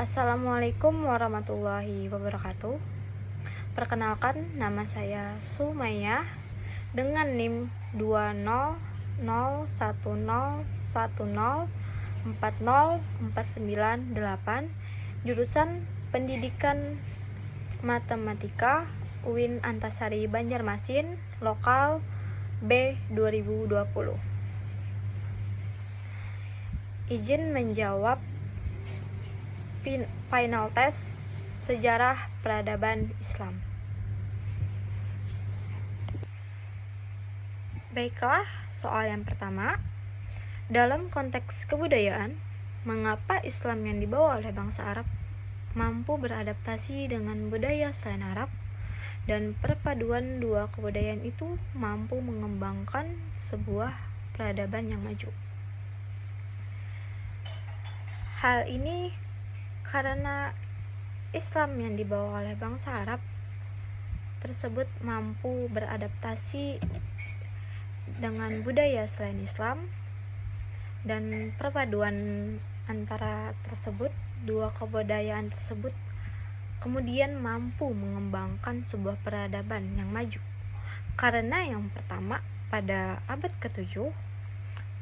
Assalamualaikum warahmatullahi wabarakatuh. Perkenalkan, nama saya Sumayyah dengan NIM 20010104049, jurusan Pendidikan Matematika UIN Antasari Banjarmasin, lokal B 2020. Izin menjawab final test sejarah peradaban Islam. Baiklah, soal yang pertama. Dalam konteks kebudayaan, mengapa Islam yang dibawa oleh bangsa Arab mampu beradaptasi dengan budaya selain Arab, dan perpaduan dua kebudayaan itu mampu mengembangkan sebuah peradaban yang maju? Hal ini karena Islam yang dibawa oleh bangsa Arab tersebut mampu beradaptasi dengan budaya selain Islam, dan perpaduan antara tersebut, dua kebudayaan tersebut kemudian mampu mengembangkan sebuah peradaban yang maju. Karena yang pertama, pada abad ke-7,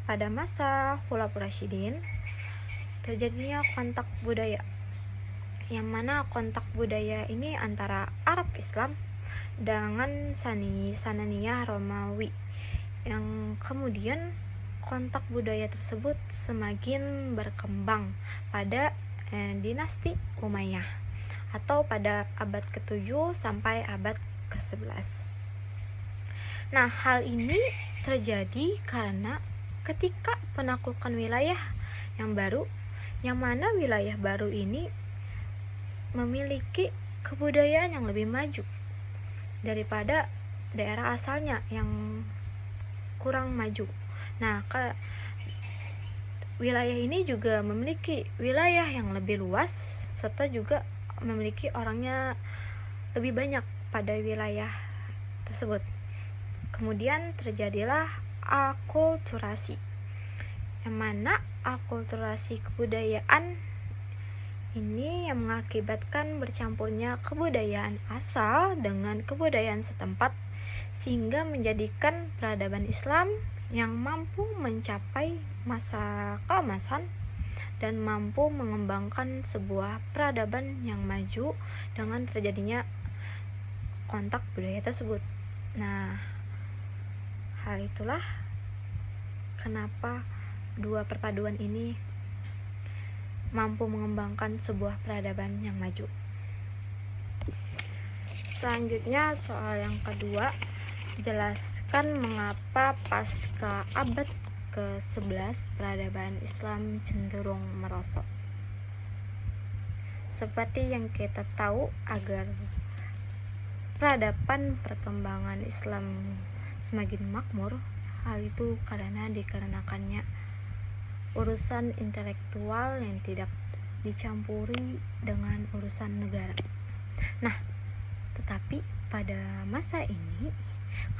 pada masa Khulafaur Rasyidin, terjadinya kontak budaya, yang mana kontak budaya ini antara Arab Islam dengan Sananiyah Romawi, yang kemudian kontak budaya tersebut semakin berkembang pada dinasti Umayyah atau pada abad ke-7 sampai abad ke-11. Nah, hal ini terjadi karena ketika penaklukan wilayah yang baru, yang mana wilayah baru ini memiliki kebudayaan yang lebih maju daripada daerah asalnya yang kurang maju. Nah, wilayah ini juga memiliki wilayah yang lebih luas serta juga memiliki orangnya lebih banyak pada wilayah tersebut. Kemudian terjadilah akulturasi, yang mana akulturasi kebudayaan ini yang mengakibatkan bercampurnya kebudayaan asal dengan kebudayaan setempat, sehingga menjadikan peradaban Islam yang mampu mencapai masa keemasan dan mampu mengembangkan sebuah peradaban yang maju dengan terjadinya kontak budaya tersebut. Nah, hal itulah kenapa dua perpaduan ini mampu mengembangkan sebuah peradaban yang maju. Selanjutnya, soal yang kedua, jelaskan mengapa pasca abad ke-11 peradaban Islam cenderung merosot. Seperti yang kita tahu, agar peradaban perkembangan Islam semakin makmur, hal itu dikarenakannya urusan intelektual yang tidak dicampuri dengan urusan negara. Nah, tetapi pada masa ini,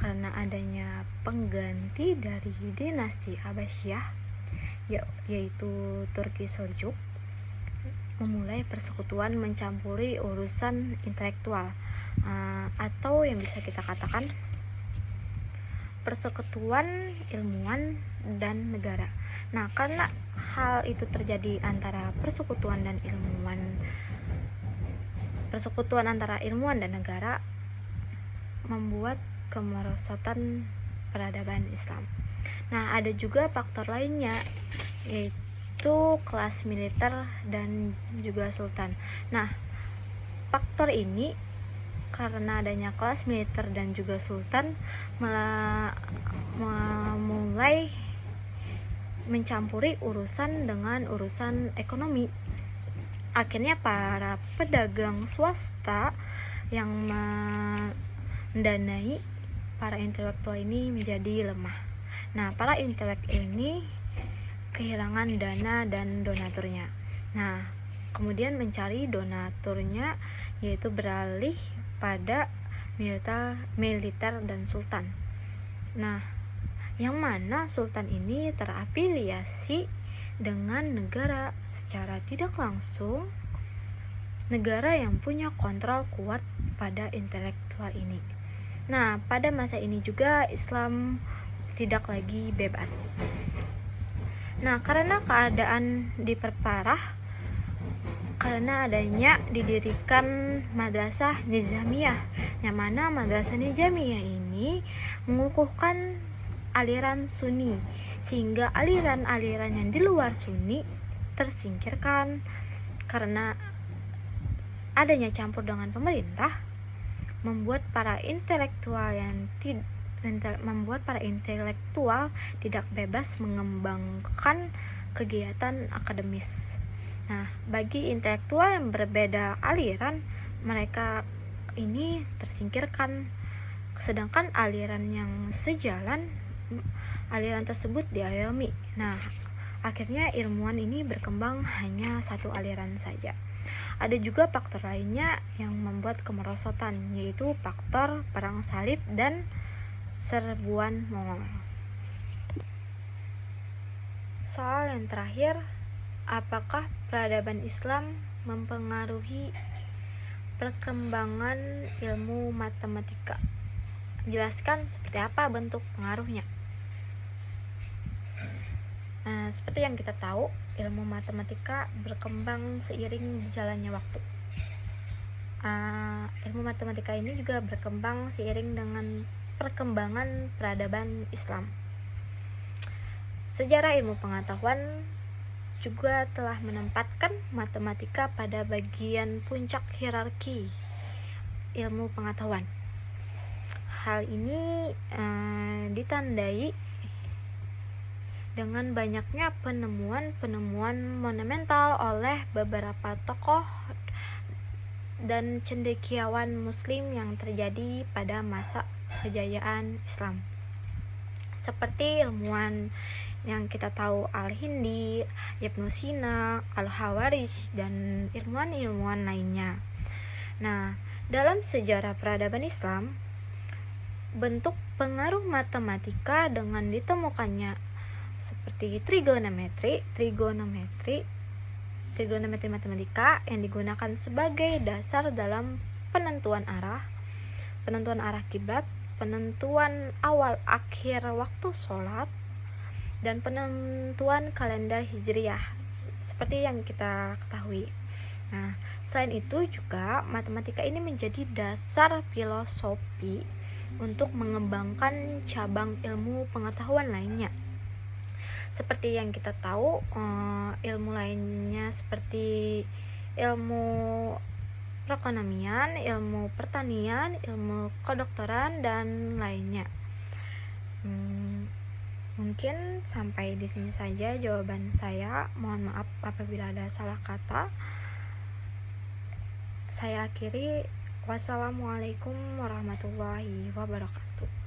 karena adanya pengganti dari dinasti Abbasiyah, yaitu Turki Seljuk, memulai persekutuan mencampuri urusan intelektual, atau yang bisa kita katakan persekutuan ilmuwan dan negara. Nah, karena hal itu terjadi antara persekutuan antara ilmuwan dan negara, membuat kemerosotan peradaban Islam. Nah, ada juga faktor lainnya, yaitu kelas militer dan juga sultan. Nah, faktor ini karena adanya kelas militer dan juga sultan mulai mencampuri urusan dengan urusan ekonomi. Akhirnya para pedagang swasta yang mendanai para intelektual ini menjadi lemah. Nah, para intelektual ini kehilangan dana dan donaturnya. Nah, kemudian mencari donaturnya, yaitu beralih pada militer dan sultan. Nah, yang mana sultan ini terafiliasi dengan negara secara tidak langsung, negara yang punya kontrol kuat pada intelektual ini. Nah, pada masa ini juga Islam tidak lagi bebas. Nah, karena keadaan diperparah karena adanya didirikan madrasah Nizamiyah, yang mana madrasah Nizamiyah ini mengukuhkan aliran Sunni, sehingga aliran-aliran yang di luar Sunni tersingkirkan. Karena adanya campur dengan pemerintah, membuat para intelektual tidak bebas mengembangkan kegiatan akademis. Nah, bagi intelektual yang berbeda aliran, mereka ini tersingkirkan. Sedangkan aliran yang sejalan, aliran tersebut diayomi. Nah, akhirnya ilmuwan ini berkembang hanya satu aliran saja. Ada juga faktor lainnya yang membuat kemerosotan, yaitu faktor perang salib dan serbuan Mongol. Soal yang terakhir, apakah peradaban Islam mempengaruhi perkembangan ilmu matematika? Jelaskan seperti apa bentuk pengaruhnya. Seperti yang kita tahu, ilmu matematika berkembang seiring berjalannya waktu. Ilmu matematika ini juga berkembang seiring dengan perkembangan peradaban Islam. Sejarah ilmu pengetahuan juga telah menempatkan matematika pada bagian puncak hierarki ilmu pengetahuan. Hal ini ditandai dengan banyaknya penemuan-penemuan monumental oleh beberapa tokoh dan cendekiawan Muslim yang terjadi pada masa kejayaan Islam, seperti ilmuwan yang kita tahu Al-Hindi, Ibnu Sina, Al-Khawarizmi, dan ilmuwan-ilmuwan lainnya. Nah, dalam sejarah peradaban Islam, bentuk pengaruh matematika dengan ditemukannya seperti trigonometri matematika yang digunakan sebagai dasar dalam penentuan arah kiblat, penentuan awal akhir waktu sholat, dan penentuan kalender hijriyah seperti yang kita ketahui. Nah, selain itu juga matematika ini menjadi dasar filosofi untuk mengembangkan cabang ilmu pengetahuan lainnya. Seperti yang kita tahu, ilmu lainnya seperti ilmu perekonomian, ilmu pertanian, ilmu kedokteran, dan lainnya. Mungkin sampai di sini saja jawaban saya. Mohon maaf apabila ada salah kata. Saya akhiri. Wassalamualaikum warahmatullahi wabarakatuh.